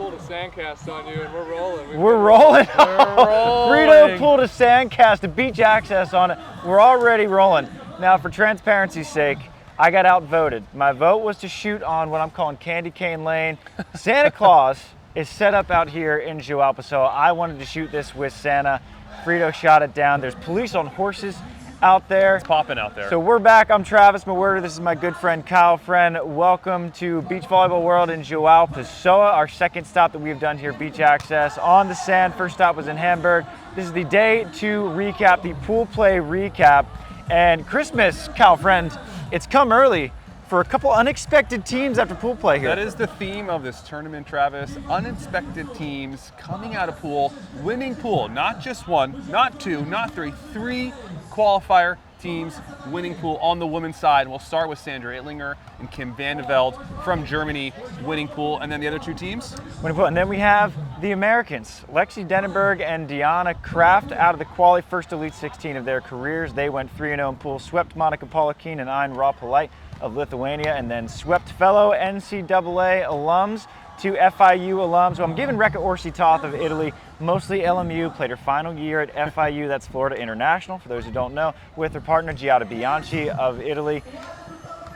pulled a sandcast on you, and we're rolling. We're rolling. rolling. Frito pulled a sandcast, a beach access on it. We're already rolling. Now, for transparency's sake, I got outvoted. My vote was to shoot on what I'm calling Candy Cane Lane. Santa Claus is set up out here in Joao Pessoa. I wanted to shoot this with Santa. Frito shot it down. There's police on horses out there. It's popping out there. So we're back. I'm Travis Mawerda. This is my good friend Kyle Friend. Welcome to Beach Volleyball World in Joao Pessoa, our second stop that we've done here, beach access on the sand. First stop was in Hamburg. This is the day 2 recap, the pool play recap. And Christmas, Kyle Friend, it's come early for a couple unexpected teams after pool play here. That is the theme of this tournament, Travis. Unexpected teams coming out of pool, winning pool. Not just one, not two, not three, 3 qualifier teams winning pool on the women's side. We'll start with Sandra Ittlinger and Kim Vandeveld from Germany winning pool, and then the other 2 teams? Winning pool. And then we have the Americans, Lexi Denenberg and Diana Kraft out of the quali, first Elite 16 of their careers. They went 3-0 in pool, swept Monika Polakine and Ain Rapolite of Lithuania, and then swept fellow NCAA alums to FIU alums. Well, I'm giving Rekka Orsi-Toth of Italy, mostly LMU, played her final year at FIU, that's Florida International, for those who don't know, with her partner Giada Bianchi of Italy.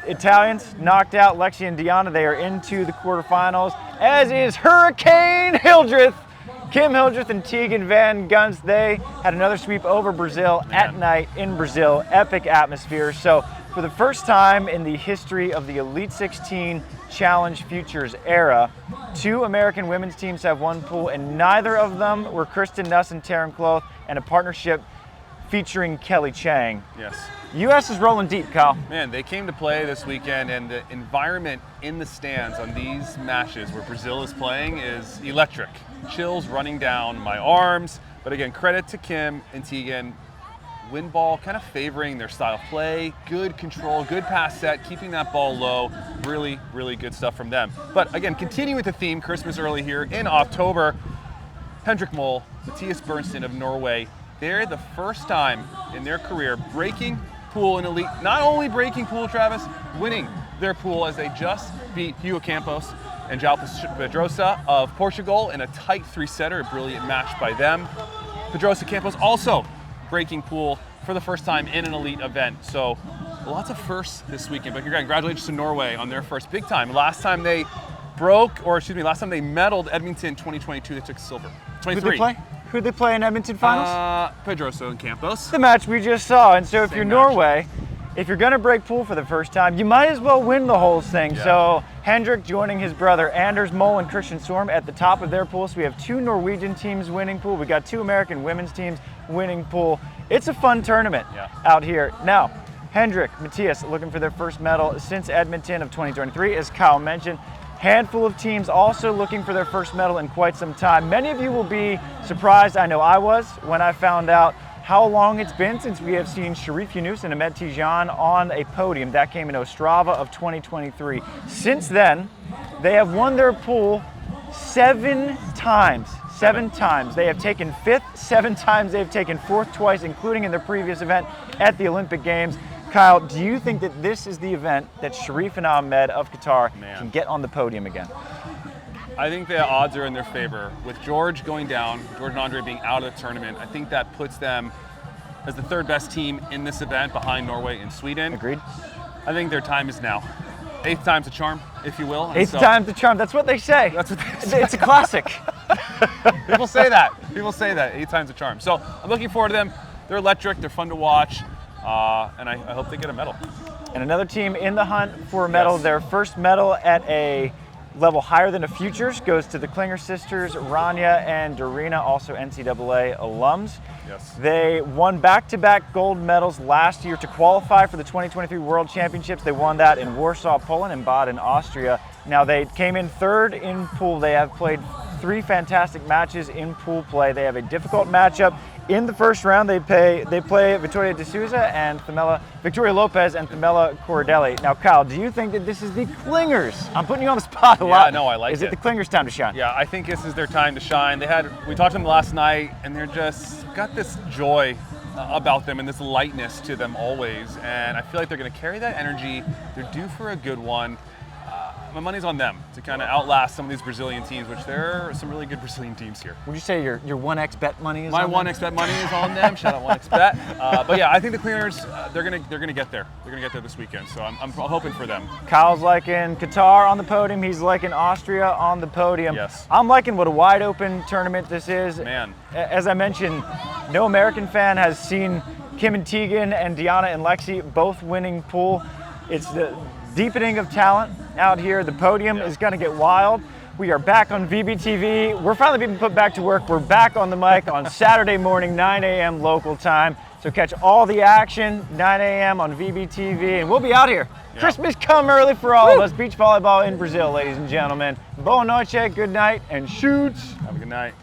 Italians knocked out Lexi and Diana. They are into the quarterfinals, as is Hurricane Hildreth. Kim Hildreth and Tegan Van Guns, they had another sweep over Brazil at night in Brazil. Epic atmosphere. So for the first time in the history of the Elite 16 Challenge Futures era, 2 American women's teams have won pool, and neither of them were Kristen Nuss and Taryn Cloth, and a partnership featuring Kelly Chang. Yes. U.S. is rolling deep, Kyle. Man, they came to play this weekend, and the environment in the stands on these matches where Brazil is playing is electric. Chills running down my arms. But again, credit to Kim and Tegan. Win ball kind of favoring their style of play. Good control, good pass set, keeping that ball low. Really, really good stuff from them. But again, continuing with the theme, Christmas early here in October. Hendrik Moll, Mathias Bernsten of Norway. They're the first time in their career breaking pool in Elite. Not only breaking pool, Travis, winning their pool as they just beat Hugo Campos and Joao Pessoa of Portugal in a tight 3-setter, a brilliant match by them. Pedrosa Campos also breaking pool for the first time in an Elite event. So lots of firsts this weekend. But congratulations to Norway on their first big time. Last time they medaled Edmonton 2022, they took silver. 23. Who'd they play in Edmonton finals? Pedrosa and Campos. The match we just saw. And so if Same you're match. Norway, if you're gonna break pool for the first time, you might as well win the whole thing. Yeah. So Hendrik joining his brother Anders Moll and Christian Storm at the top of their pool. So we have 2 Norwegian teams winning pool. We got 2 American women's teams winning pool. It's a fun tournament out here. Now, Hendrik, Matthias looking for their first medal since Edmonton of 2023, as Kyle mentioned. Handful of teams also looking for their first medal in quite some time. Many of you will be surprised, I know I was, when I found out how long it's been since we have seen Sharif Yunus and Ahmed Tijan on a podium. That came in Ostrava of 2023. Since then, they have won their pool 7 times. 7 times. They have taken 5th, 7 times they've taken 4th twice, including in their previous event at the Olympic Games. Kyle, do you think that this is the event that Sharif and Ahmed of Qatar can get on the podium again? I think the odds are in their favor. With George going down, George and Andre being out of the tournament, I think that puts them as the 3rd best team in this event behind Norway and Sweden. Agreed. I think their time is now. 8th time's a charm, if you will. 8th time's the charm. That's what they say. That's what they say. It's a classic. People say that. People say that. 8 time's a charm. So I'm looking forward to them. They're electric. They're fun to watch. And I hope they get a medal. And another team in the hunt for a medal. Their first medal at a level higher than the Futures goes to the Klinger sisters, Rania and Dorina, also NCAA alums. Yes. They won back-to-back gold medals last year to qualify for the 2023 World Championships. They won that in Warsaw, Poland, and Baden, Austria. Now they came in 3rd in pool. They have played 3 fantastic matches in pool play. They have a difficult matchup in the first round. They play Victoria De Souza and Victoria Lopez and Thamela Cordelli. Now, Kyle, do you think that this is the Klingers? I'm putting you on the spot a lot. Yeah, no, I like it. Is it the Klingers' time to shine? Yeah, I think this is their time to shine. We talked to them last night, and they're just got this joy about them and this lightness to them always. And I feel like they're going to carry that energy. They're due for a good one. my money's on them to kind of outlast some of these Brazilian teams, which there are some really good Brazilian teams here. Would you say your 1x bet money is My on 1x bet money is on them. Shout out 1x bet. But yeah, I think the Cleaners, they're gonna get there. They're gonna get there this weekend. So I'm hoping for them. Kyle's liking Qatar on the podium. He's liking Austria on the podium. Yes. I'm liking what a wide open tournament this is. Man. As I mentioned, no American fan has seen Kim and Tegan and Deanna and Lexi both winning pool. It's the deepening of talent out here. The podium is going to get wild. We are back on VBTV. We're finally being put back to work. We're back on the mic on Saturday morning, 9 a.m. local time. So catch all the action, 9 a.m. on VBTV, and we'll be out here. Yeah. Christmas come early for all of us. Beach volleyball in Brazil, ladies and gentlemen. Boa noite, good night, and shoots. Have a good night.